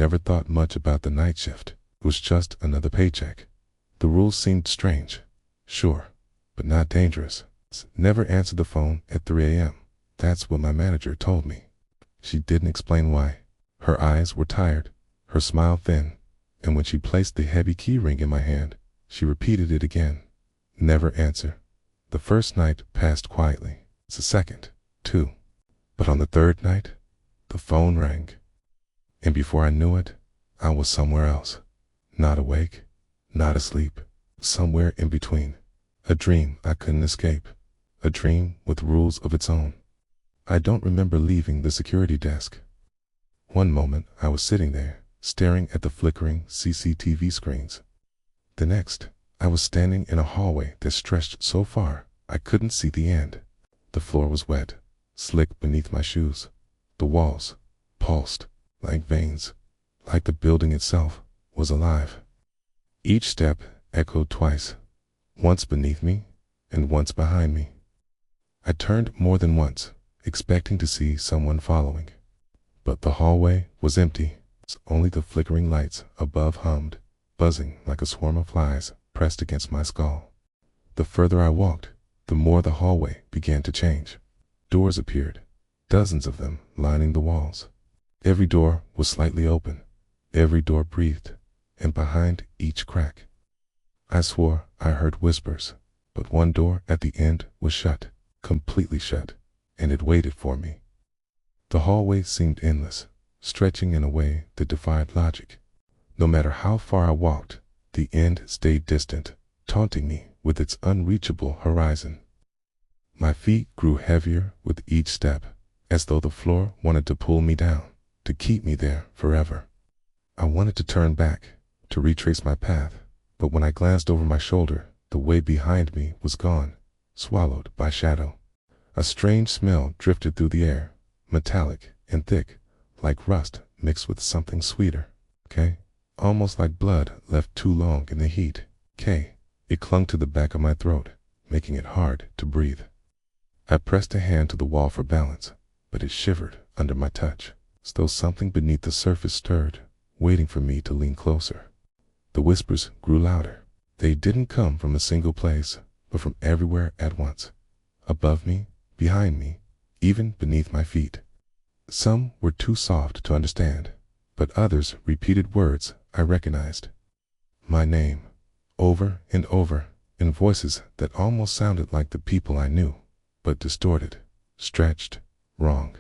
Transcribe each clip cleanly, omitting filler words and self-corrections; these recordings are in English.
never thought much about the night shift. It was just another paycheck. The rules seemed strange, sure, but not dangerous. Never answer the phone at 3 a.m. That's what my manager told me. She didn't explain why. Her eyes were tired, her smile thin, and when she placed the heavy key ring in my hand, she repeated it again. Never answer. The first night passed quietly. The second, too. But on the third night, the phone rang. And before I knew it, I was somewhere else. Not awake, not asleep, somewhere in between. A dream I couldn't escape. A dream with rules of its own. I don't remember leaving the security desk. One moment I was sitting there, staring at the flickering CCTV screens. The next, I was standing in a hallway that stretched so far I couldn't see the end. The floor was wet, slick beneath my shoes. The walls pulsed like veins, like the building itself was alive. Each step echoed twice, once beneath me and once behind me. I turned more than once, expecting to see someone following. But the hallway was empty. Only the flickering lights above hummed, buzzing like a swarm of flies pressed against my skull. The further I walked, the more the hallway began to change. Doors appeared, dozens of them lining the walls. Every door was slightly open. Every door breathed, and behind each crack, I swore I heard whispers, but one door at the end was shut, completely shut, and it waited for me. The hallway seemed endless, stretching in a way that defied logic. No matter how far I walked, the end stayed distant, taunting me with its unreachable horizon. My feet grew heavier with each step, as though the floor wanted to pull me down, to keep me there forever. I wanted to turn back, to retrace my path, but when I glanced over my shoulder, the way behind me was gone, swallowed by shadow. A strange smell drifted through the air, metallic and thick, like rust mixed with something sweeter. Almost like blood left too long in the heat. It clung to the back of my throat, making it hard to breathe. I pressed a hand to the wall for balance, but it shivered under my touch, as though something beneath the surface stirred, waiting for me to lean closer. The whispers grew louder. They didn't come from a single place, but from everywhere at once. Above me, behind me, even beneath my feet. Some were too soft to understand, but others repeated words I recognized. My name, over and over, in voices that almost sounded like the people I knew, but distorted, stretched, wrong.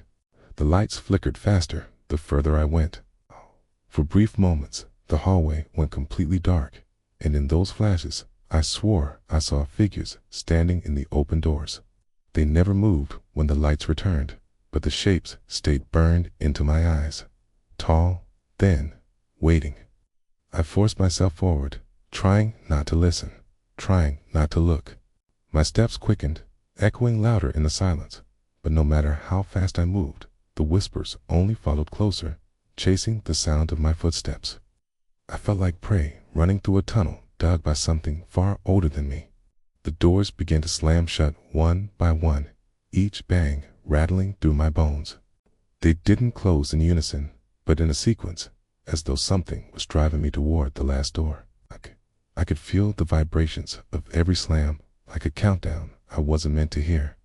The lights flickered faster the further I went. For brief moments, the hallway went completely dark, and in those flashes, I swore I saw figures standing in the open doors. They never moved when the lights returned, but the shapes stayed burned into my eyes. Tall, thin, waiting. I forced myself forward, trying not to listen, trying not to look. My steps quickened, echoing louder in the silence, but no matter how fast I moved, the whispers only followed closer, chasing the sound of my footsteps. I felt like prey running through a tunnel dug by something far older than me. The doors began to slam shut one by one, each bang rattling through my bones. They didn't close in unison, but in a sequence, as though something was driving me toward the last door. I could feel the vibrations of every slam, like a countdown I wasn't meant to hear.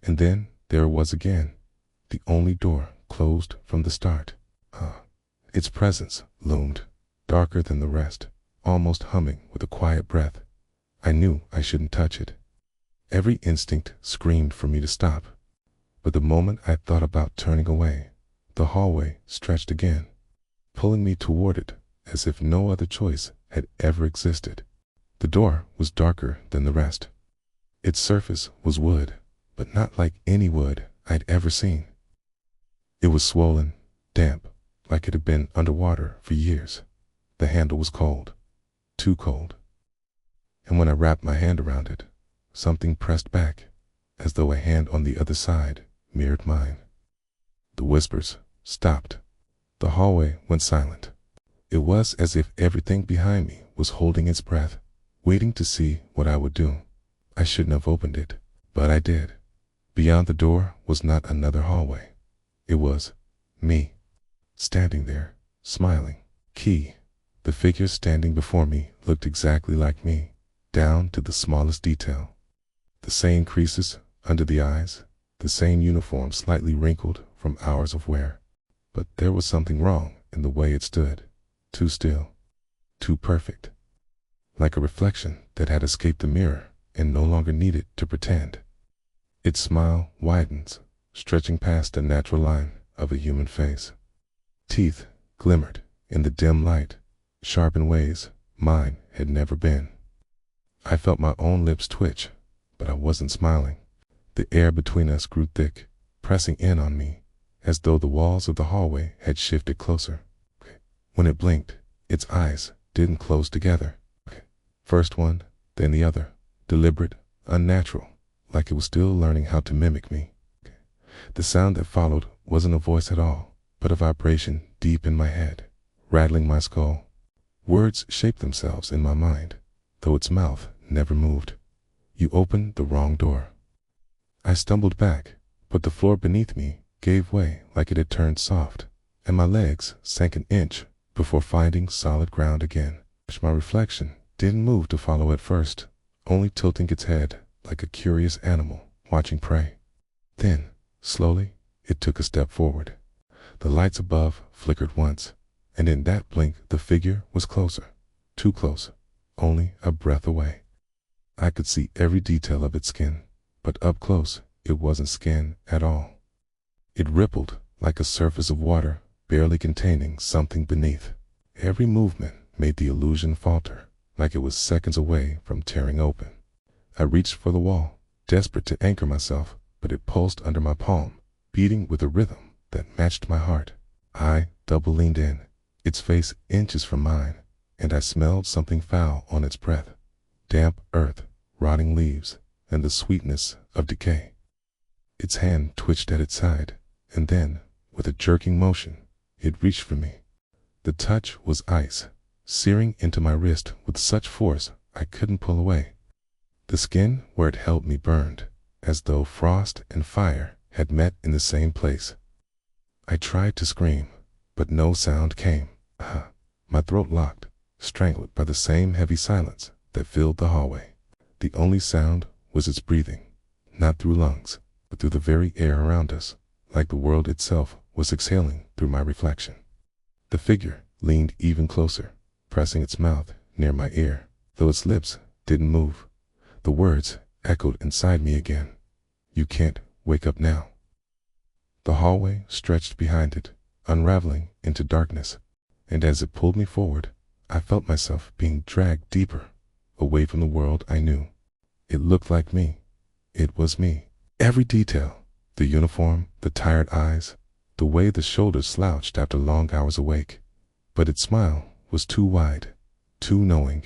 And then there it was again, the only door closed from the start. Its presence loomed, darker than the rest, almost humming with a quiet breath. I knew I shouldn't touch it. Every instinct screamed for me to stop. But the moment I thought about turning away, the hallway stretched again, pulling me toward it as if no other choice had ever existed. The door was darker than the rest. Its surface was wood, but not like any wood I'd ever seen. It was swollen, damp, like it had been underwater for years. The handle was cold, too cold. And when I wrapped my hand around it, something pressed back, as though a hand on the other side mirrored mine. The whispers stopped. The hallway went silent. It was as if everything behind me was holding its breath, waiting to see what I would do. I shouldn't have opened it, but I did. Beyond the door was not another hallway. It was me, standing there, smiling. Key. The figure standing before me looked exactly like me, down to the smallest detail. The same creases under the eyes, the same uniform slightly wrinkled from hours of wear. But there was something wrong in the way it stood. Too still. Too perfect. Like a reflection that had escaped the mirror and no longer needed to pretend. Its smile widens, stretching past the natural line of a human face. Teeth glimmered in the dim light, sharp in ways mine had never been. I felt my own lips twitch, but I wasn't smiling. The air between us grew thick, pressing in on me, as though the walls of the hallway had shifted closer. When it blinked, its eyes didn't close together. First one, then the other, deliberate, unnatural, like it was still learning how to mimic me. The sound that followed wasn't a voice at all, but a vibration deep in my head, rattling my skull. Words shaped themselves in my mind, though its mouth never moved. You opened the wrong door. I stumbled back, but the floor beneath me gave way like it had turned soft, and my legs sank an inch before finding solid ground again. My reflection didn't move to follow at first, only tilting its head like a curious animal watching prey. Then, slowly, it took a step forward. The lights above flickered once, and in that blink the figure was closer. Too close, only a breath away. I could see every detail of its skin, but up close it wasn't skin at all. It rippled like a surface of water, barely containing something beneath. Every movement made the illusion falter, like it was seconds away from tearing open. I reached for the wall, desperate to anchor myself, but it pulsed under my palm, beating with a rhythm that matched my heart. I double leaned in, its face inches from mine, and I smelled something foul on its breath. Damp earth, rotting leaves, and the sweetness of decay. Its hand twitched at its side, and then, with a jerking motion, it reached for me. The touch was ice, searing into my wrist with such force I couldn't pull away. The skin where it held me burned, as though frost and fire had met in the same place. I tried to scream, but no sound came. My throat locked, strangled by the same heavy silence that filled the hallway. The only sound was its breathing, not through lungs, but through the very air around us, like the world itself was exhaling through my reflection. The figure leaned even closer, pressing its mouth near my ear, though its lips didn't move. The words echoed inside me again. You can't wake up now. The hallway stretched behind it, unraveling into darkness, and as it pulled me forward, I felt myself being dragged deeper, away from the world I knew. It looked like me. It was me. Every detail, the uniform, the tired eyes, the way the shoulders slouched after long hours awake. But its smile was too wide, too knowing.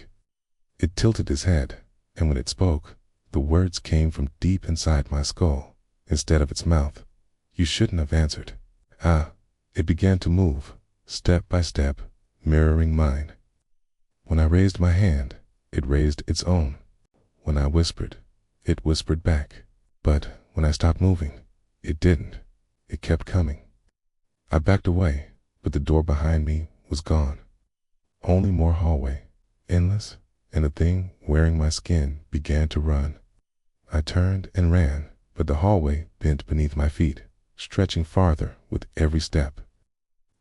It tilted its head, and when it spoke, the words came from deep inside my skull, instead of its mouth. You shouldn't have answered. It began to move, step by step, mirroring mine. When I raised my hand, it raised its own. When I whispered, it whispered back. But when I stopped moving, it didn't. It kept coming. I backed away, but the door behind me was gone. Only more hallway, endless, and the thing wearing my skin began to run. I turned and ran, but the hallway bent beneath my feet, stretching farther with every step.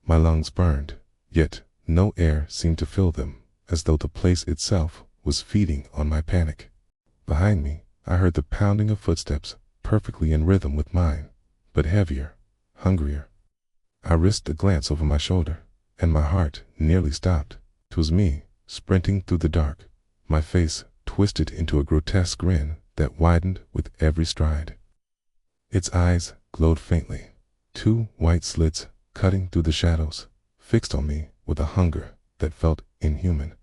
My lungs burned, yet no air seemed to fill them, as though the place itself was feeding on my panic. Behind me, I heard the pounding of footsteps, perfectly in rhythm with mine, but heavier, hungrier. I risked a glance over my shoulder, and my heart nearly stopped. 'Twas me, sprinting through the dark, my face twisted into a grotesque grin that widened with every stride. Its eyes glowed faintly, two white slits cutting through the shadows, fixed on me with a hunger that felt inhuman.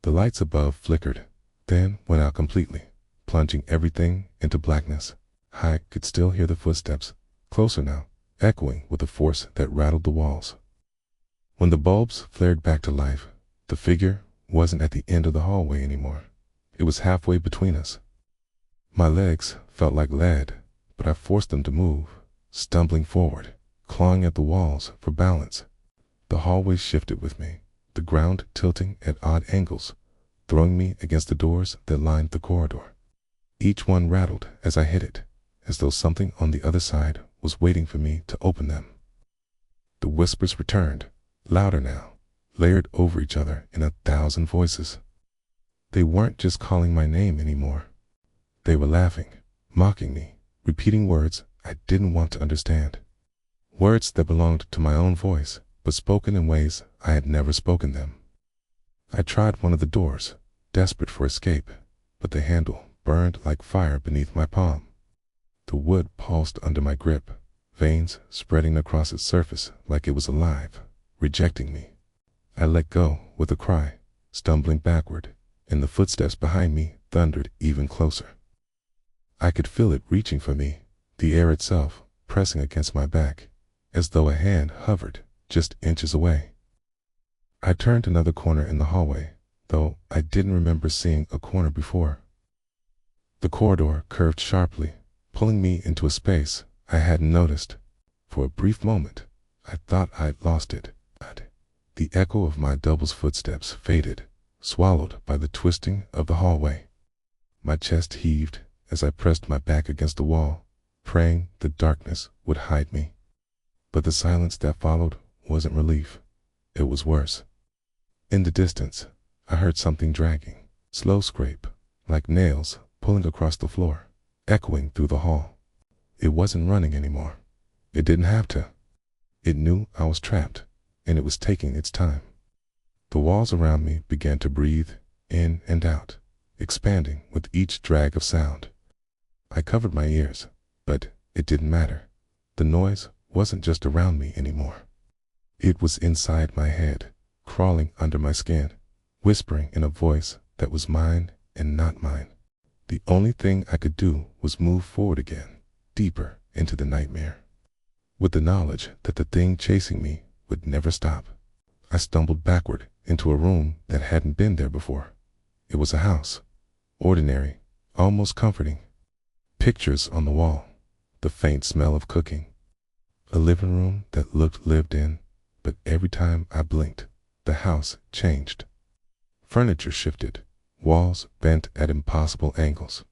The lights above flickered, then went out completely, plunging everything into blackness. I could still hear the footsteps, closer now, echoing with a force that rattled the walls. When the bulbs flared back to life, the figure wasn't at the end of the hallway anymore. It was halfway between us. My legs felt like lead, but I forced them to move, stumbling forward, clawing at the walls for balance. The hallway shifted with me, the ground tilting at odd angles, throwing me against the doors that lined the corridor. Each one rattled as I hit it, as though something on the other side was waiting for me to open them. The whispers returned, louder now, layered over each other in 1,000 voices. They weren't just calling my name anymore. They were laughing, mocking me, repeating words I didn't want to understand. Words that belonged to my own voice, but spoken in ways I had never spoken them. I tried one of the doors, desperate for escape, but the handle burned like fire beneath my palm. The wood pulsed under my grip, veins spreading across its surface like it was alive, rejecting me. I let go with a cry, stumbling backward, and the footsteps behind me thundered even closer. I could feel it reaching for me, the air itself pressing against my back, as though a hand hovered just inches away. I turned another corner in the hallway, though I didn't remember seeing a corner before. The corridor curved sharply, pulling me into a space I hadn't noticed. For a brief moment, I thought I'd lost it. The echo of my double's footsteps faded, swallowed by the twisting of the hallway. My chest heaved as I pressed my back against the wall, praying the darkness would hide me. But the silence that followed wasn't relief. It was worse. In the distance, I heard something dragging, slow scrape, like nails pulling across the floor, echoing through the hall. It wasn't running anymore. It didn't have to. It knew I was trapped, and it was taking its time. The walls around me began to breathe in and out, expanding with each drag of sound. I covered my ears, but it didn't matter. The noise wasn't just around me anymore. It was inside my head, crawling under my skin, whispering in a voice that was mine and not mine. The only thing I could do was move forward again, deeper into the nightmare. With the knowledge that the thing chasing me would never stop, I stumbled backward into a room that hadn't been there before. It was a house, ordinary, almost comforting. Pictures on the wall, the faint smell of cooking. A living room that looked lived in, but every time I blinked, the house changed. Furniture shifted, walls bent at impossible angles.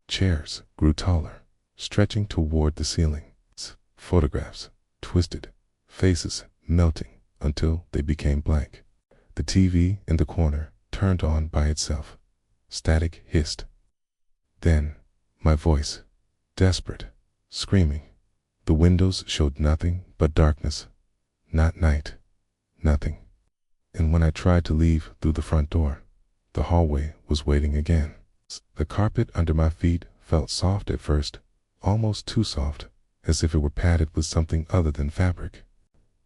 Chairs grew taller, stretching toward the ceiling. Photographs twisted, faces melting until they became blank. The TV in the corner turned on by itself. Static hissed. Then, my voice, desperate, screaming. The windows showed nothing but darkness. Not night. Nothing. And when I tried to leave through the front door, the hallway was waiting again. The carpet under my feet felt soft at first, almost too soft, as if it were padded with something other than fabric.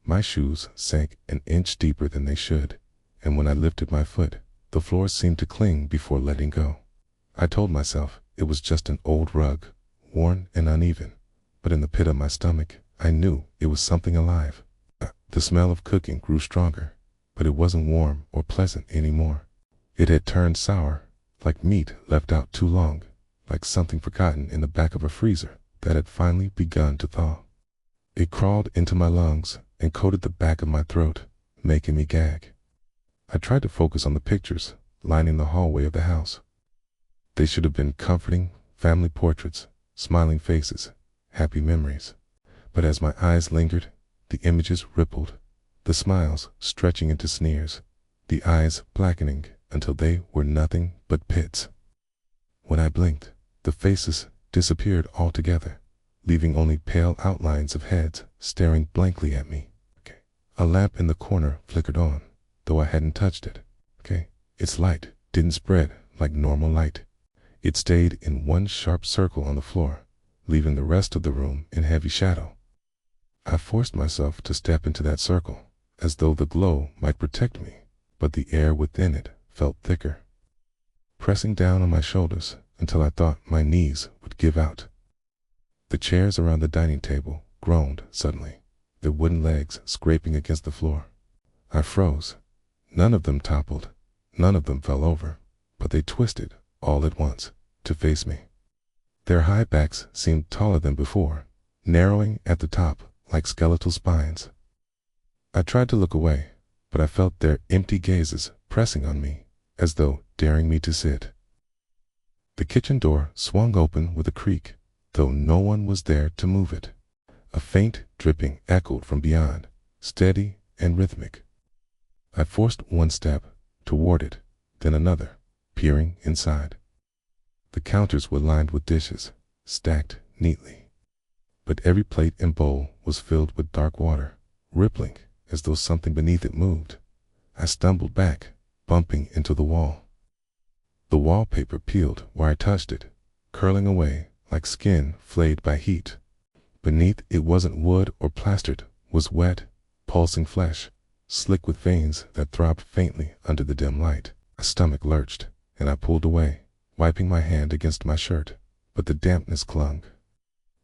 My shoes sank an inch deeper than they should, and when I lifted my foot, the floor seemed to cling before letting go. I told myself it was just an old rug, worn and uneven, but in the pit of my stomach, I knew it was something alive. The smell of cooking grew stronger, but it wasn't warm or pleasant anymore. It had turned sour, like meat left out too long, like something forgotten in the back of a freezer that had finally begun to thaw. It crawled into my lungs and coated the back of my throat, making me gag. I tried to focus on the pictures lining the hallway of the house. They should have been comforting family portraits, smiling faces, happy memories. But as my eyes lingered, the images rippled, the smiles stretching into sneers, the eyes blackening until they were nothing but pits. When I blinked, the faces disappeared altogether, leaving only pale outlines of heads staring blankly at me. A lamp in the corner flickered on, though I hadn't touched it. Its light didn't spread like normal light. It stayed in one sharp circle on the floor, leaving the rest of the room in heavy shadow. I forced myself to step into that circle, as though the glow might protect me, but the air within it felt thicker, pressing down on my shoulders until I thought my knees would give out. The chairs around the dining table groaned suddenly, their wooden legs scraping against the floor. I froze. None of them toppled, none of them fell over, but they twisted all at once to face me. Their high backs seemed taller than before, narrowing at the top like skeletal spines. I tried to look away, but I felt their empty gazes pressing on me, as though daring me to sit. The kitchen door swung open with a creak, though no one was there to move it. A faint dripping echoed from beyond, steady and rhythmic. I forced one step toward it, then another, peering inside. The counters were lined with dishes, stacked neatly. But every plate and bowl was filled with dark water, rippling as though something beneath it moved. I stumbled back, bumping into the wall. The wallpaper peeled where I touched it, curling away like skin flayed by heat. Beneath it wasn't wood or plastered, was wet, pulsing flesh, slick with veins that throbbed faintly under the dim light. My stomach lurched, and I pulled away, wiping my hand against my shirt, but the dampness clung.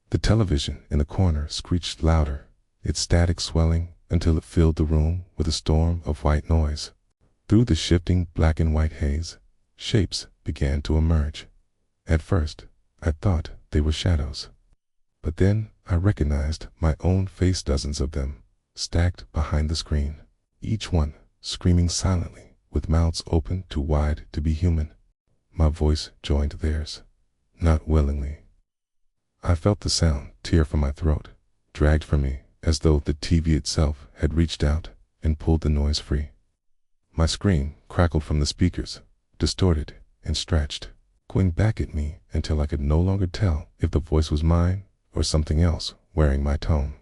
The television in the corner screeched louder, its static swelling until it filled the room with a storm of white noise. Through the shifting black and white haze, shapes began to emerge. At first, I thought they were shadows. But then I recognized my own face, dozens of them, stacked behind the screen, each one screaming silently, with mouths open too wide to be human. My voice joined theirs, not willingly. I felt the sound tear from my throat, dragged from me as though the TV itself had reached out and pulled the noise free. My scream crackled from the speakers, distorted and stretched, going back at me until I could no longer tell if the voice was mine or something else wearing my tone.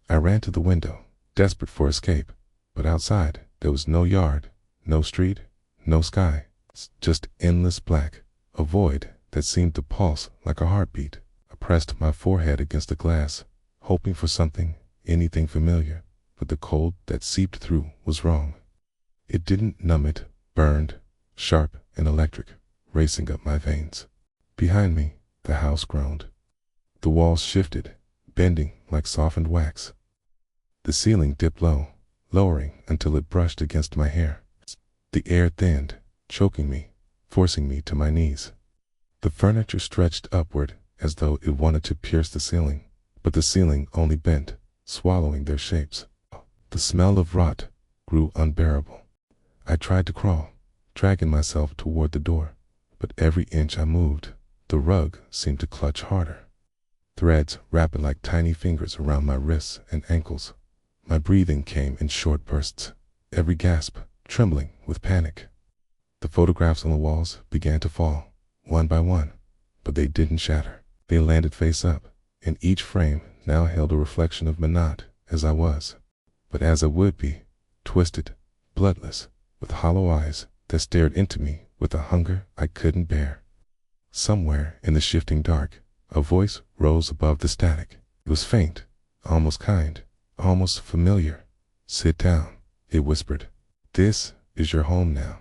I ran to the window, desperate for escape, but outside there was no yard, no street, no sky, just endless black, a void that seemed to pulse like a heartbeat. I pressed my forehead against the glass, hoping for something, anything familiar, but the cold that seeped through was wrong. It didn't numb it, burned, sharp and electric, racing up my veins. Behind me, the house groaned. The walls shifted, bending like softened wax. The ceiling dipped low, lowering until it brushed against my hair. The air thinned, choking me, forcing me to my knees. The furniture stretched upward as though it wanted to pierce the ceiling, but the ceiling only bent, swallowing their shapes. The smell of rot grew unbearable. I tried to crawl, dragging myself toward the door, but every inch I moved, the rug seemed to clutch harder. Threads wrapped like tiny fingers around my wrists and ankles. My breathing came in short bursts, every gasp trembling with panic. The photographs on the walls began to fall, one by one, but they didn't shatter. They landed face up, and each frame now held a reflection of me, not as I was, but as I would be, twisted, bloodless, with hollow eyes that stared into me with a hunger I couldn't bear. Somewhere in the shifting dark, a voice rose above the static. It was faint, almost kind, almost familiar. "Sit down," it whispered. "This is your home now."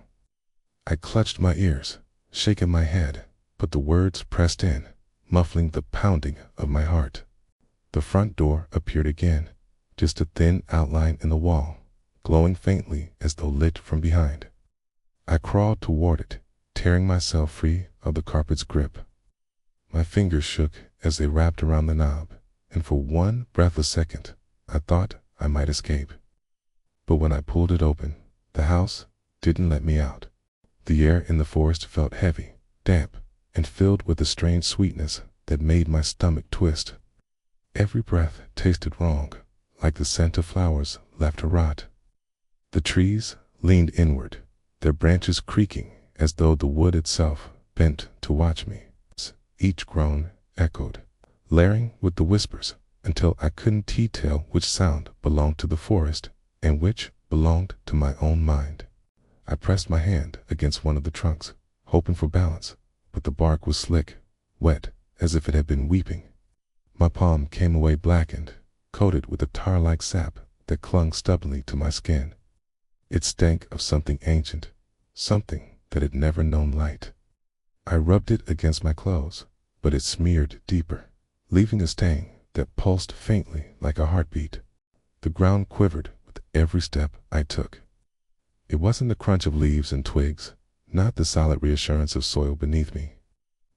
I clutched my ears, shaking my head, but the words pressed in, muffling the pounding of my heart. The front door appeared again, just a thin outline in the wall, glowing faintly as though lit from behind. I crawled toward it, tearing myself free of the carpet's grip. My fingers shook as they wrapped around the knob, and for one breathless second, I thought I might escape. But when I pulled it open, the house didn't let me out. The air in the forest felt heavy, damp, and filled with a strange sweetness that made my stomach twist. Every breath tasted wrong, like the scent of flowers left to rot. The trees leaned inward, their branches creaking as though the wood itself bent to watch me. Each groan echoed, layering with the whispers until I couldn't tell which sound belonged to the forest and which belonged to my own mind. I pressed my hand against one of the trunks, hoping for balance, but the bark was slick, wet, as if it had been weeping. My palm came away blackened, coated with a tar-like sap that clung stubbornly to my skin. It stank of something ancient, something that had never known light. I rubbed it against my clothes, but it smeared deeper, leaving a stain that pulsed faintly like a heartbeat. The ground quivered with every step I took. It wasn't the crunch of leaves and twigs, not the solid reassurance of soil beneath me.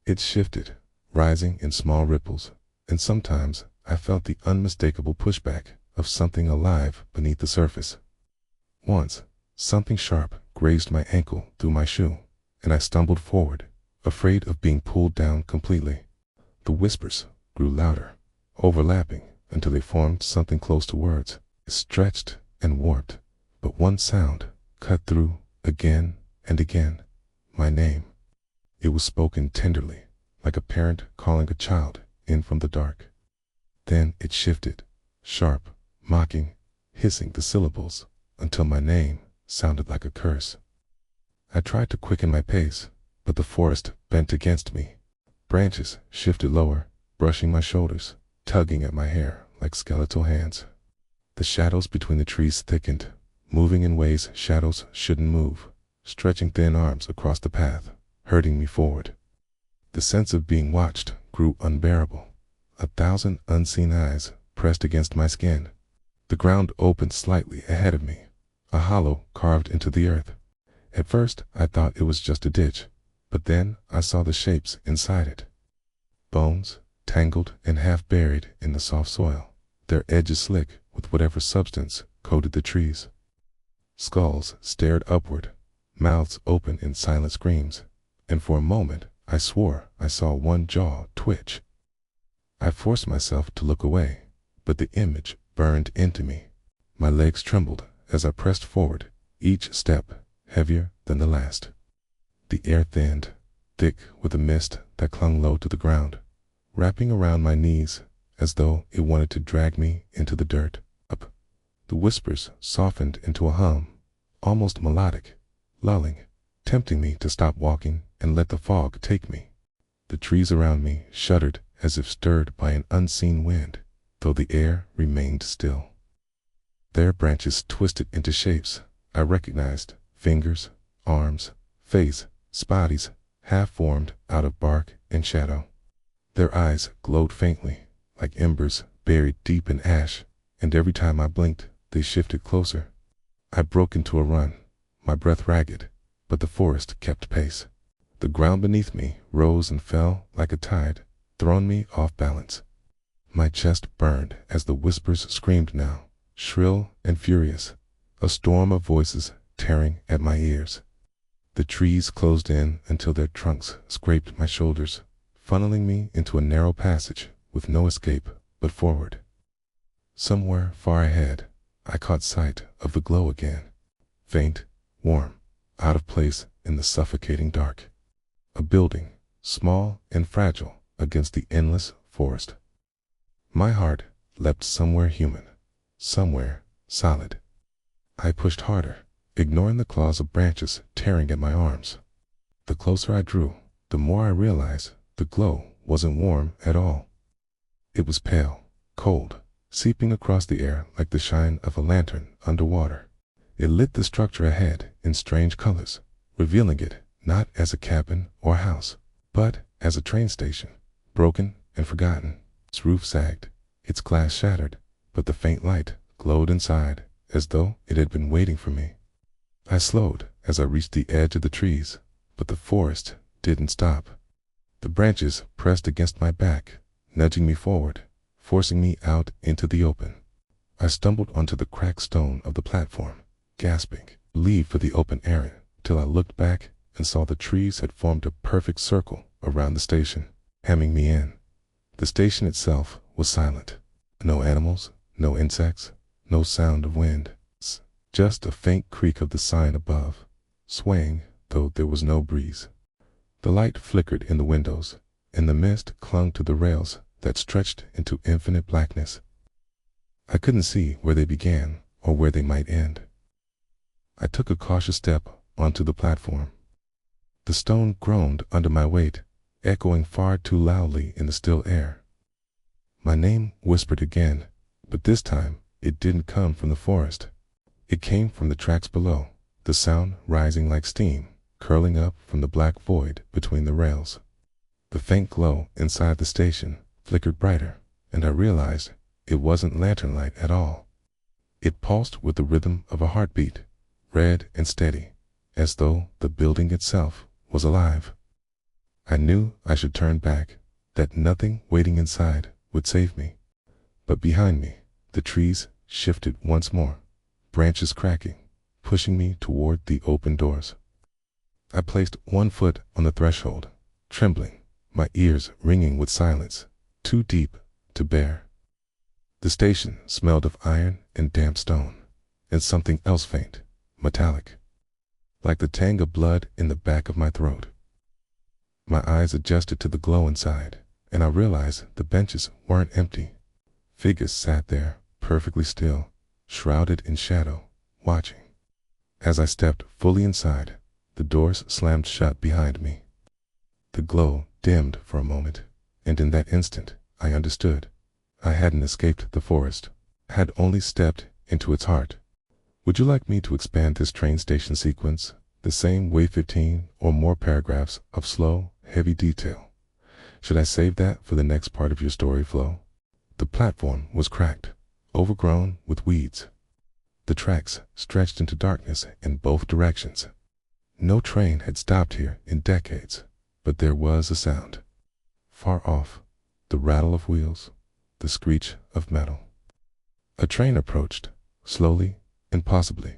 It shifted, rising in small ripples, and sometimes I felt the unmistakable pushback of something alive beneath the surface. Once, something sharp grazed my ankle through my shoe, and I stumbled forward, afraid of being pulled down completely. The whispers grew louder, overlapping until they formed something close to words. It stretched and warped, but one sound cut through again and again. My name. It was spoken tenderly, like a parent calling a child in from the dark. Then it shifted, sharp, mocking, hissing the syllables until my name sounded like a curse. I tried to quicken my pace, but the forest bent against me. Branches shifted lower, brushing my shoulders, tugging at my hair like skeletal hands. The shadows between the trees thickened, moving in ways shadows shouldn't move, stretching thin arms across the path, hurting me forward. The sense of being watched grew unbearable. 1,000 unseen eyes pressed against my skin. The ground opened slightly ahead of me, a hollow carved into the earth. At first, I thought it was just a ditch, but then I saw the shapes inside it. Bones, tangled and half buried in the soft soil, their edges slick with whatever substance coated the trees. Skulls stared upward, mouths open in silent screams, and for a moment I swore I saw one jaw twitch. I forced myself to look away, but the image burned into me. My legs trembled as I pressed forward, each step heavier than the last. The air thinned, thick with a mist that clung low to the ground, wrapping around my knees as though it wanted to drag me into the dirt. Up. The whispers softened into a hum, almost melodic, lulling, tempting me to stop walking and let the fog take me. The trees around me shuddered as if stirred by an unseen wind, though the air remained still. Their branches twisted into shapes I recognized: fingers, arms, face, bodies, half formed out of bark and shadow. Their eyes glowed faintly, like embers buried deep in ash, and every time I blinked, they shifted closer. I broke into a run, my breath ragged, but the forest kept pace. The ground beneath me rose and fell like a tide, throwing me off balance. My chest burned as the whispers screamed now, shrill and furious, a storm of voices tearing at my ears. The trees closed in until their trunks scraped my shoulders, funneling me into a narrow passage with no escape but forward. Somewhere far ahead, I caught sight of the glow again, faint, warm, out of place in the suffocating dark. A building, small and fragile against the endless forest. My heart leapt somewhere human, somewhere solid. I pushed harder, ignoring the claws of branches tearing at my arms. The closer I drew, the more I realized the glow wasn't warm at all. It was pale, cold, seeping across the air like the shine of a lantern underwater. It lit the structure ahead in strange colors, revealing it not as a cabin or house, but as a train station, broken and forgotten. Its roof sagged, its glass shattered, but the faint light glowed inside as though it had been waiting for me. I slowed as I reached the edge of the trees, but the forest didn't stop. The branches pressed against my back, nudging me forward, forcing me out into the open. I stumbled onto the cracked stone of the platform, gasping, leave for the open air, till I looked back and saw the trees had formed a perfect circle around the station, hemming me in. The station itself was silent. No animals, no insects, no sound of wind. Just a faint creak of the sign above, swaying though there was no breeze. The light flickered in the windows, and the mist clung to the rails that stretched into infinite blackness. I couldn't see where they began or where they might end. I took a cautious step onto the platform. The stone groaned under my weight, echoing far too loudly in the still air. My name whispered again, but this time it didn't come from the forest. It came from the tracks below, the sound rising like steam, curling up from the black void between the rails. The faint glow inside the station flickered brighter, and I realized it wasn't lantern light at all. It pulsed with the rhythm of a heartbeat, red and steady, as though the building itself was alive. I knew I should turn back, that nothing waiting inside would save me. But behind me, the trees shifted once more, branches cracking, pushing me toward the open doors. I placed one foot on the threshold, trembling, my ears ringing with silence, too deep to bear. The station smelled of iron and damp stone, and something else faint, metallic, like the tang of blood in the back of my throat. My eyes adjusted to the glow inside, and I realized the benches weren't empty. Figures sat there, perfectly still, shrouded in shadow, watching. As I stepped fully inside, the doors slammed shut behind me. The glow dimmed for a moment, and in that instant, I understood. I hadn't escaped the forest. I had only stepped into its heart. Would you like me to expand this train station sequence, the same way 15 or more paragraphs of slow, heavy detail? Should I save that for the next part of your story flow? The platform was cracked, overgrown with weeds. The tracks stretched into darkness in both directions. No train had stopped here in decades, but there was a sound. Far off, the rattle of wheels, the screech of metal. A train approached, slowly and possibly.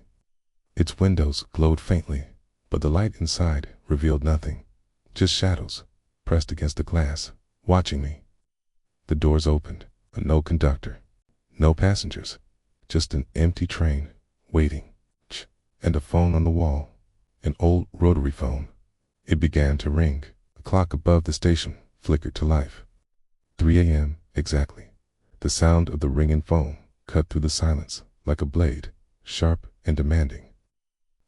Its windows glowed faintly, but the light inside revealed nothing, just shadows pressed against the glass, watching me. The doors opened, but no conductor, no passengers, just an empty train, waiting, and a phone on the wall, an old rotary phone. It began to ring. The clock above the station flickered to life. 3 a.m. exactly. The sound of the ringing phone cut through the silence like a blade, sharp and demanding.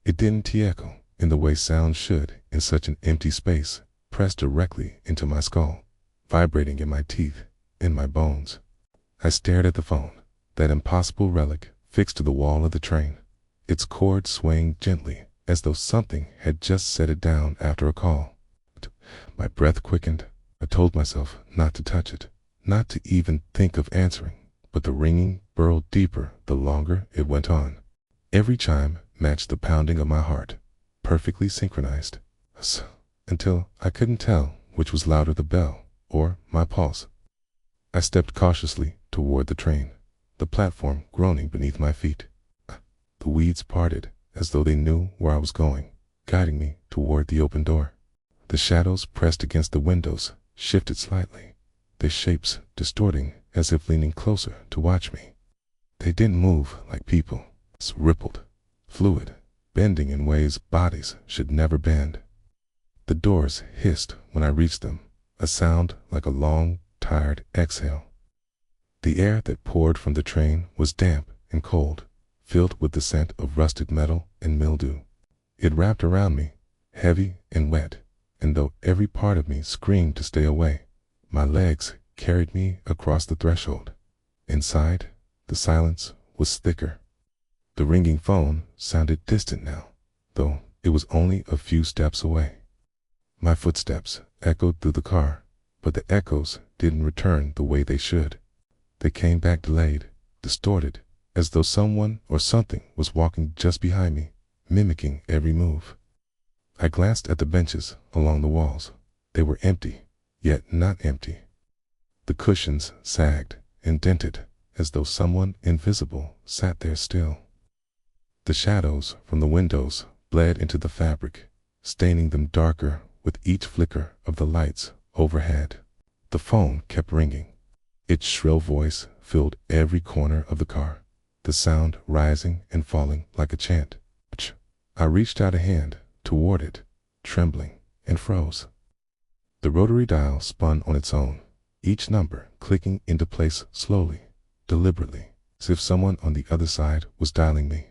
It didn't echo in the way sound should in such an empty space, pressed directly into my skull, vibrating in my teeth, in my bones. I stared at the phone, that impossible relic fixed to the wall of the train, its cord swaying gently as though something had just set it down after a call. My breath quickened. I told myself not to touch it, not to even think of answering, but the ringing burrowed deeper the longer it went on. Every chime matched the pounding of my heart, perfectly synchronized, until I couldn't tell which was louder, the bell or my pulse. I stepped cautiously toward the train, the platform groaning beneath my feet. The weeds parted as though they knew where I was going, guiding me toward the open door. The shadows pressed against the windows shifted slightly, their shapes distorting as if leaning closer to watch me. They didn't move like people, rippled, fluid, bending in ways bodies should never bend. The doors hissed when I reached them, a sound like a long, tired exhale. The air that poured from the train was damp and cold, filled with the scent of rusted metal and mildew. It wrapped around me, heavy and wet, and though every part of me screamed to stay away, my legs carried me across the threshold. Inside, the silence was thicker. The ringing phone sounded distant now, though it was only a few steps away. My footsteps echoed through the car, but the echoes didn't return the way they should. They came back delayed, distorted, as though someone or something was walking just behind me, mimicking every move. I glanced at the benches along the walls. They were empty, yet not empty. The cushions sagged, indented, as though someone invisible sat there still. The shadows from the windows bled into the fabric, staining them darker with each flicker of the lights overhead. The phone kept ringing. Its shrill voice filled every corner of the car, the sound rising and falling like a chant. I reached out a hand toward it, trembling, and froze. The rotary dial spun on its own, each number clicking into place slowly, deliberately, as if someone on the other side was dialing me.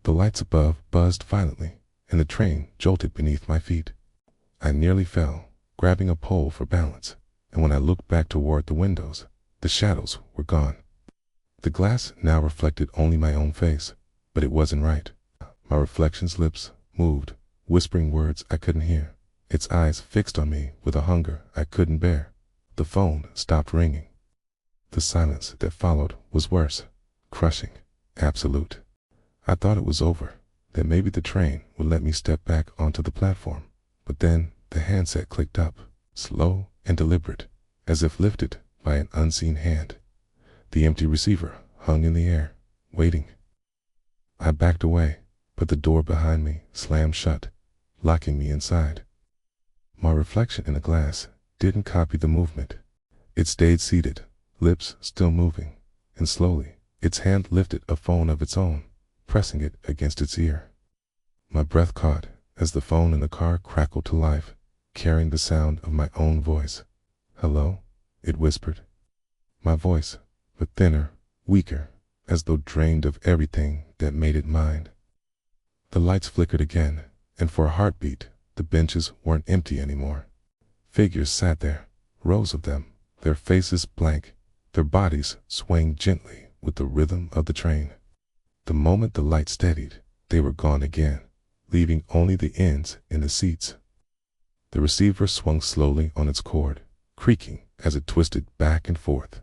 The lights above buzzed violently, and the train jolted beneath my feet. I nearly fell, grabbing a pole for balance, and when I looked back toward the windows, the shadows were gone. The glass now reflected only my own face, but it wasn't right. My reflection's lips moved, whispering words I couldn't hear, its eyes fixed on me with a hunger I couldn't bear. The phone stopped ringing. The silence that followed was worse, crushing, absolute. I thought it was over, that maybe the train would let me step back onto the platform, but then the handset clicked up, slow and deliberate, as if lifted by an unseen hand. The empty receiver hung in the air, waiting. I backed away, but the door behind me slammed shut, locking me inside. My reflection in the glass didn't copy the movement. It stayed seated, lips still moving, and slowly, its hand lifted a phone of its own, pressing it against its ear. My breath caught as the phone in the car crackled to life, carrying the sound of my own voice. "Hello?" it whispered. My voice, but thinner, weaker, as though drained of everything that made it mine. The lights flickered again, and for a heartbeat, the benches weren't empty anymore. Figures sat there, rows of them, their faces blank, their bodies swaying gently with the rhythm of the train. The moment the light steadied, they were gone again, leaving only the ends in the seats. The receiver swung slowly on its cord, creaking as it twisted back and forth.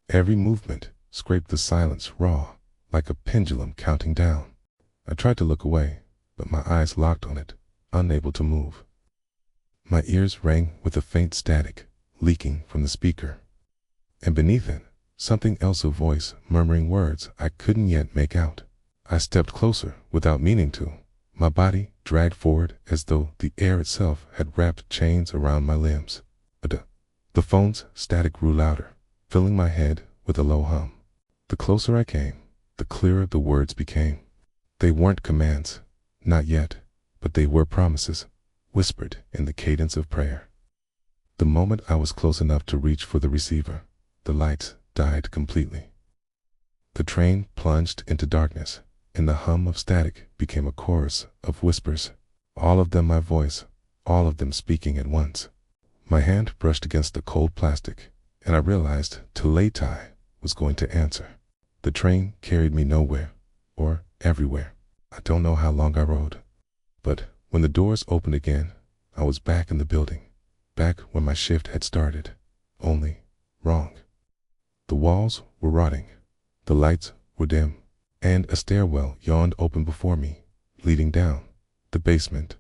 Every movement scraped the silence raw, like a pendulum counting down. I tried to look away, but my eyes locked on it, unable to move. My ears rang with a faint static, leaking from the speaker. And beneath it, something else, a voice murmuring words I couldn't yet make out. I stepped closer without meaning to. My body dragged forward as though the air itself had wrapped chains around my limbs. The phone's static grew louder, filling my head with a low hum. The closer I came, the clearer the words became. They weren't commands, not yet, but they were promises, whispered in the cadence of prayer. The moment I was close enough to reach for the receiver, the lights died completely. The train plunged into darkness, and the hum of static became a chorus of whispers, all of them my voice, all of them speaking at once. My hand brushed against the cold plastic, and I realized Teletai was going to answer. The train carried me nowhere, or everywhere. I don't know how long I rode. But when the doors opened again, I was back in the building, back where my shift had started, only wrong. The walls were rotting, the lights were dim, and a stairwell yawned open before me, leading down the basement.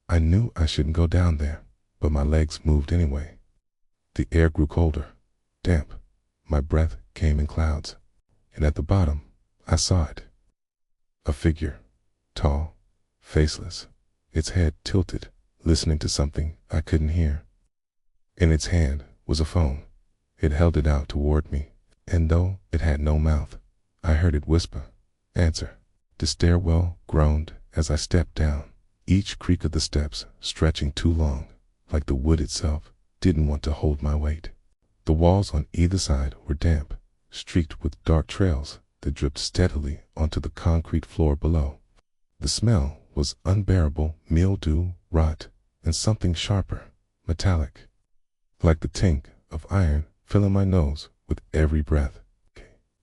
I knew I shouldn't go down there, but my legs moved anyway. The air grew colder, damp. My breath came in clouds, and at the bottom, I saw it. A figure, tall, faceless, its head tilted, listening to something I couldn't hear. In its hand was a phone. It held it out toward me, and though it had no mouth, I heard it whisper, "Answer." The stairwell groaned as I stepped down, each creak of the steps stretching too long, like the wood itself didn't want to hold my weight. The walls on either side were damp, streaked with dark trails that dripped steadily onto the concrete floor below. The smell was unbearable: mildew, rot, and something sharper, metallic, like the tink of iron filling my nose with every breath.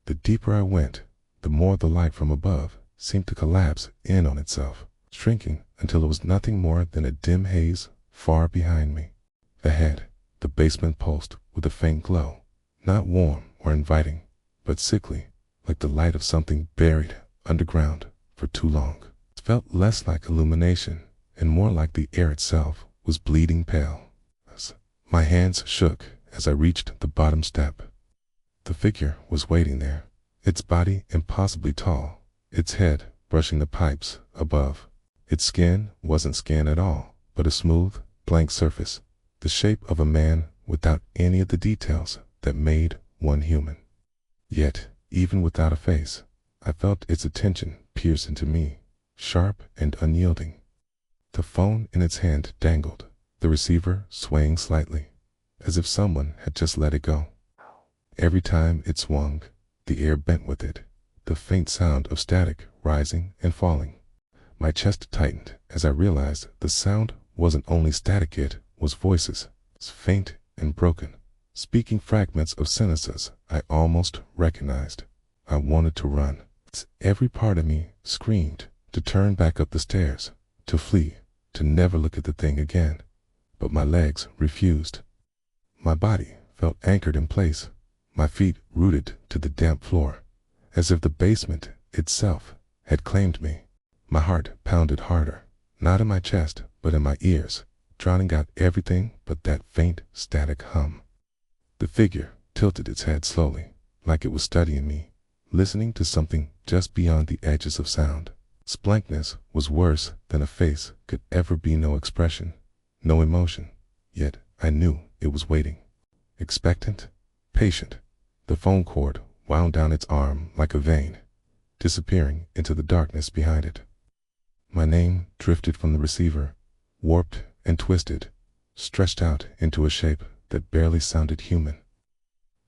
The deeper I went, the more the light from above seemed to collapse in on itself, shrinking until it was nothing more than a dim haze far behind me. Ahead, the basement pulsed with a faint glow, not warm or inviting, but sickly, like the light of something buried underground for too long. It felt less like illumination and more like the air itself was bleeding pale. My hands shook as I reached the bottom step. The figure was waiting there, its body impossibly tall, its head brushing the pipes above. Its skin wasn't skin at all, but a smooth, blank surface, the shape of a man without any of the details that made one human. Yet, even without a face, I felt its attention pierce into me, sharp and unyielding. The phone in its hand dangled, the receiver swaying slightly, as if someone had just let it go. Every time it swung, the air bent with it, the faint sound of static rising and falling. My chest tightened as I realized the sound wasn't only static, it was voices, faint and broken, speaking fragments of sentences I almost recognized. I wanted to run. Every part of me screamed to turn back up the stairs, to flee, to never look at the thing again. But my legs refused. My body felt anchored in place, my feet rooted to the damp floor, as if the basement itself had claimed me. My heart pounded harder, not in my chest, but in my ears, drowning out everything but that faint static hum. The figure tilted its head slowly, like it was studying me, listening to something just beyond the edges of sound. Its blankness was worse than a face could ever be. No expression, no emotion, yet I knew it was waiting. Expectant, patient. The phone cord wound down its arm like a vein, disappearing into the darkness behind it. My name drifted from the receiver, warped and twisted, stretched out into a shape that barely sounded human.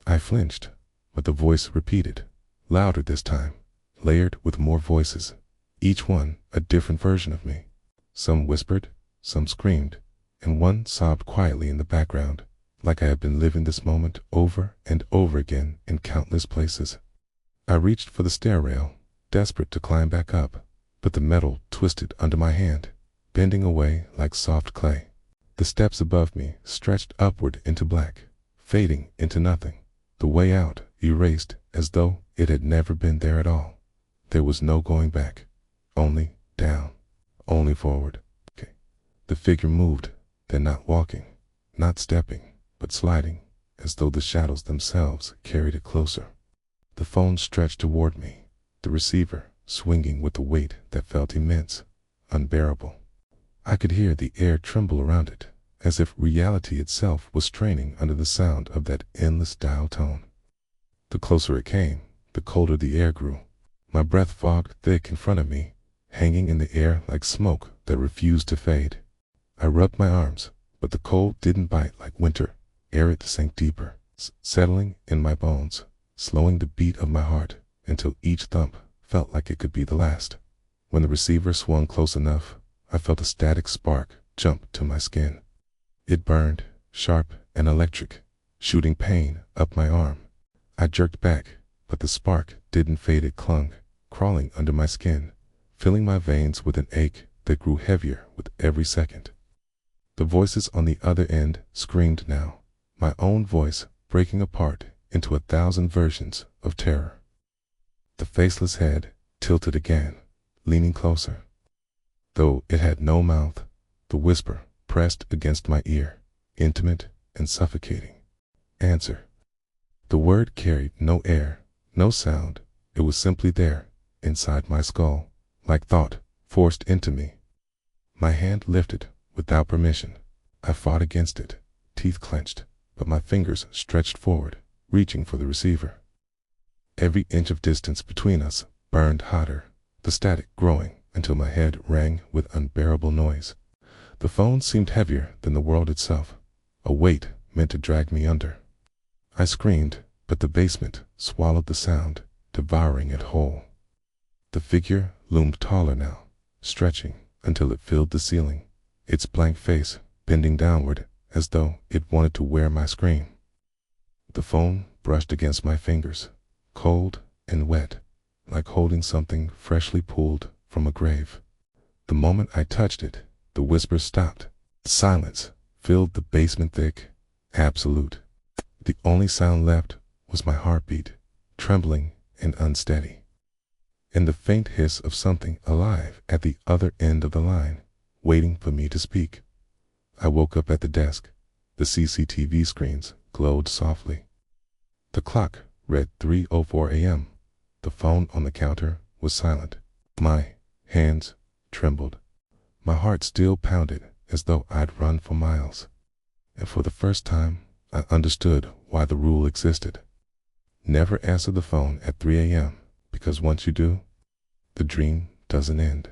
I flinched, but the voice repeated, louder this time, layered with more voices, each one a different version of me. Some whispered, some screamed, and one sobbed quietly in the background, like I had been living this moment over and over again in countless places. I reached for the stair rail, desperate to climb back up, but the metal twisted under my hand, bending away like soft clay. The steps above me stretched upward into black, fading into nothing. The way out erased as though it had never been there at all. There was no going back, only down, only forward. The figure moved, then not walking, not stepping, but sliding, as though the shadows themselves carried it closer. The phone stretched toward me, the receiver swinging with a weight that felt immense, unbearable. I could hear the air tremble around it, as if reality itself was straining under the sound of that endless dial tone. The closer it came, the colder the air grew. My breath fogged thick in front of me, hanging in the air like smoke that refused to fade. I rubbed my arms, but the cold didn't bite like winter. It sank deeper, settling in my bones, slowing the beat of my heart until each thump felt like it could be the last. When the receiver swung close enough, I felt a static spark jump to my skin. It burned, sharp and electric, shooting pain up my arm. I jerked back, but the spark didn't fade. It clung, crawling under my skin, filling my veins with an ache that grew heavier with every second. The voices on the other end screamed now, my own voice breaking apart into 1,000 versions of terror. The faceless head tilted again, leaning closer. Though it had no mouth, the whisper pressed against my ear, intimate and suffocating. Answer. The word carried no air, no sound. It was simply there, inside my skull, like thought forced into me. My hand lifted without permission. I fought against it, teeth clenched, but my fingers stretched forward, reaching for the receiver. Every inch of distance between us burned hotter, the static growing until my head rang with unbearable noise. The phone seemed heavier than the world itself, a weight meant to drag me under. I screamed, but the basement swallowed the sound, devouring it whole. The figure loomed taller now, stretching until it filled the ceiling, its blank face bending downward as though it wanted to wear my scream. The phone brushed against my fingers, cold and wet, like holding something freshly pulled from a grave. The moment I touched it, the whisper stopped. Silence filled the basement, thick, absolute. The only sound left was my heartbeat, trembling and unsteady, and the faint hiss of something alive at the other end of the line, waiting for me to speak. I woke up at the desk. The CCTV screens glowed softly. The clock read 3:04 a.m. The phone on the counter was silent. My hands trembled. My heart still pounded as though I'd run for miles. And for the first time, I understood why the rule existed. Never answer the phone at 3 a.m. because once you do, the dream doesn't end.